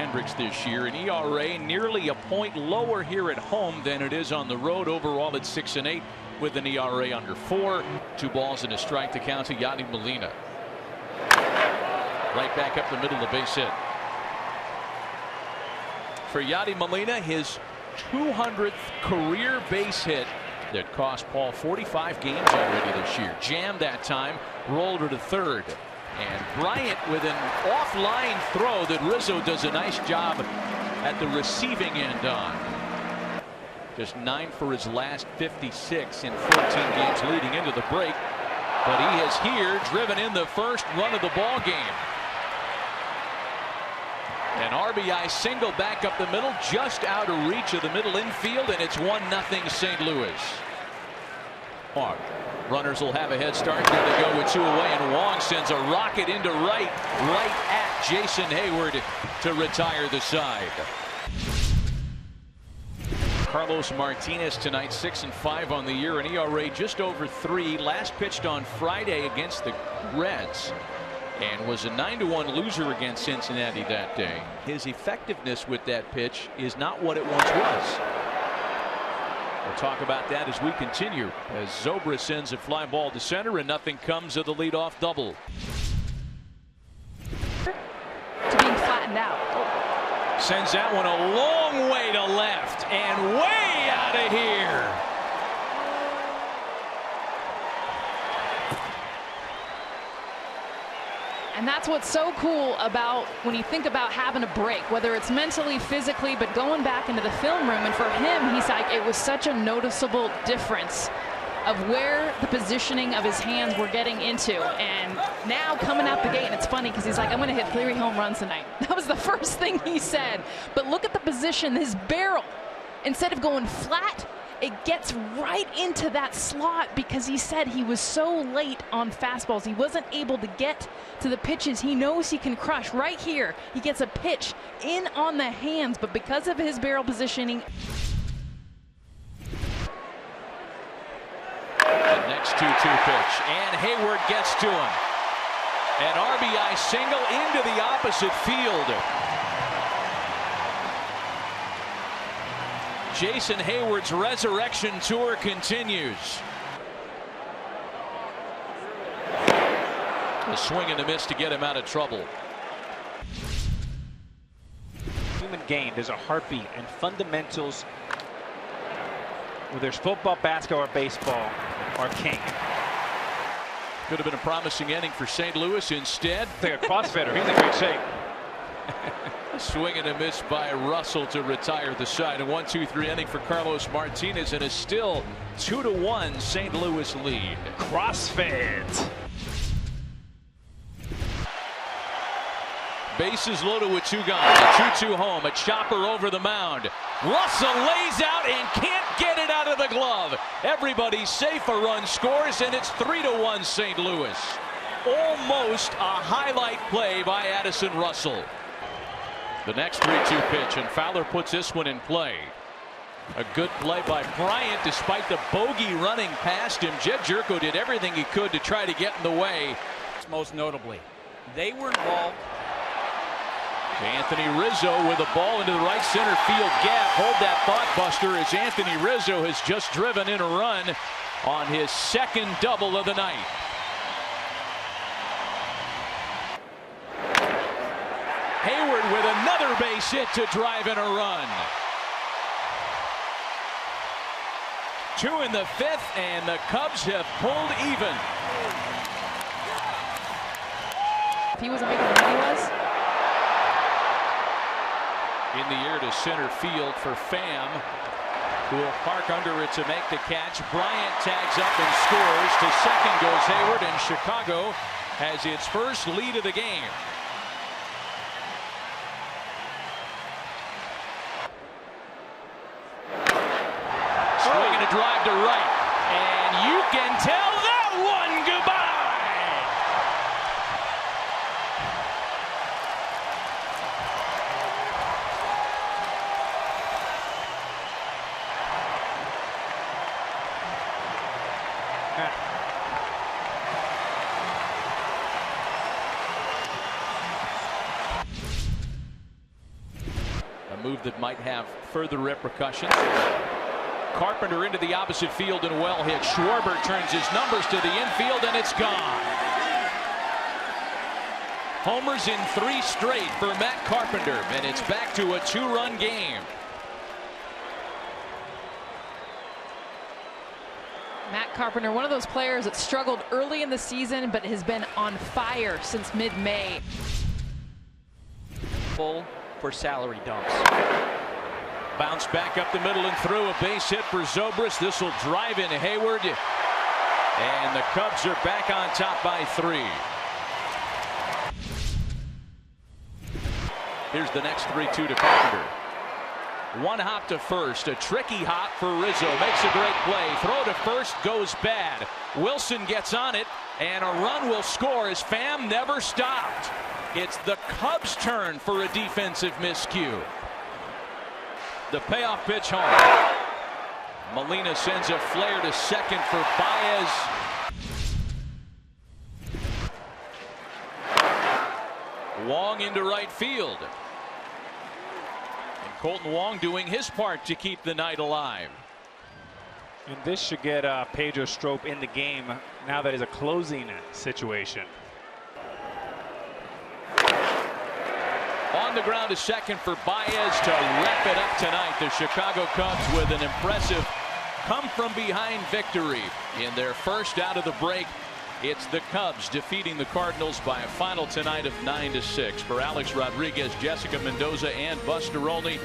Hendricks this year. An ERA nearly a point lower here at home than it is on the road. Overall, it's 6-8 with an ERA under 4. 2 balls and a strike to count to Yadi Molina. Right back up the middle of the base hit. For Yadi Molina, his 200th career base hit that cost Paul 45 games already this year. Jammed that time, rolled her to third. And Bryant with an offline throw that Rizzo does a nice job at the receiving end on. Just 9 for his last 56 in 14 games leading into the break. But he has here driven in the first run of the ball game. An RBI single back up the middle, just out of reach of the middle infield, and it's 1-0 St. Louis. Runners will have a head start. There they go with 2 away, and Wong sends a rocket into right at Jason Hayward to retire the side. Carlos Martinez tonight, 6-5 on the year, an ERA just over 3. Last pitched on Friday against the Reds, and was a 9-1 loser against Cincinnati that day. His effectiveness with that pitch is not what it once was. We'll talk about that as we continue, as Zobra sends a fly ball to center and nothing comes of the leadoff double. To being flattened out. Sends that one a long way to left and way out of here. And that's what's so cool about when you think about having a break, whether it's mentally, physically, but going back into the film room. And for him, he's like, it was such a noticeable difference of where the positioning of his hands were getting into. And now coming out the gate, and it's funny because he's like, I'm going to hit 3 home runs tonight. That was the first thing he said. But look at the position, his barrel, instead of going flat, it gets right into that slot because he said he was so late on fastballs. He wasn't able to get to the pitches he knows he can crush. Right here, he gets a pitch in on the hands, but because of his barrel positioning. The next 2-2 pitch, and Hayward gets to him. An RBI single into the opposite field. Jason Hayward's resurrection tour continues. A swing and a miss to get him out of trouble. Human game, there's a heartbeat and fundamentals. Whether it's football, basketball, or baseball, are king. Could have been a promising inning for St. Louis. Instead, Like a CrossFitter, he's in great shape. Swing and a miss by Russell to retire the side. A 1-2-3 inning for Carlos Martinez, and a still 2-1 St. Louis lead. CrossFit. Bases loaded with 2 gone. A 2-2 home. A chopper over the mound. Russell lays out and can't get it out of the glove. Everybody's safe. A run scores, and it's 3-1 St. Louis. Almost a highlight play by Addison Russell. The next 3-2 pitch, and Fowler puts this one in play. A good play by Bryant despite the bogey running past him. Jed Jerko did everything he could to try to get in the way. Most notably, they were involved. Anthony Rizzo with a ball into the right center field gap. Hold that thought, Buster, as Anthony Rizzo has just driven in a run on his second double of the night. Hayward with another base hit to drive in a run. 2 in the 5th, and the Cubs have pulled even. If he wasn't making what he was. In the air to center field for Pham, who will park under it to make the catch. Bryant tags up and scores. To second goes Hayward, and Chicago has its first lead of the game. Swinging a drive to right, and you can tell that one goodbye. move that might have further repercussions. Carpenter into the opposite field and well hit. Schwarber turns his numbers to the infield and it's gone. Homers in 3 straight for Matt Carpenter, and it's back to a 2-run game. Matt Carpenter, one of those players that struggled early in the season but has been on fire since mid-May. Full for salary dumps. Bounce back up the middle and through. A base hit for Zobrist. This will drive in Hayward. And the Cubs are back on top by 3. Here's the next 3-2 to Carpenter. One hop to first. A tricky hop for Rizzo. Makes a great play. Throw to first goes bad. Wilson gets on it, and a run will score as Pham never stopped. It's the Cubs' turn for a defensive miscue. The payoff pitch home. Molina sends a flare to second for Baez. Wong into right field. And Colton Wong doing his part to keep the night alive. And this should get Pedro Strop in the game now that is a closing situation. On the ground to second for Baez to wrap it up tonight. The Chicago Cubs with an impressive come-from-behind victory in their first out of the break. It's the Cubs defeating the Cardinals by a final tonight of 9-6. For Alex Rodriguez, Jessica Mendoza, and Buster Olney,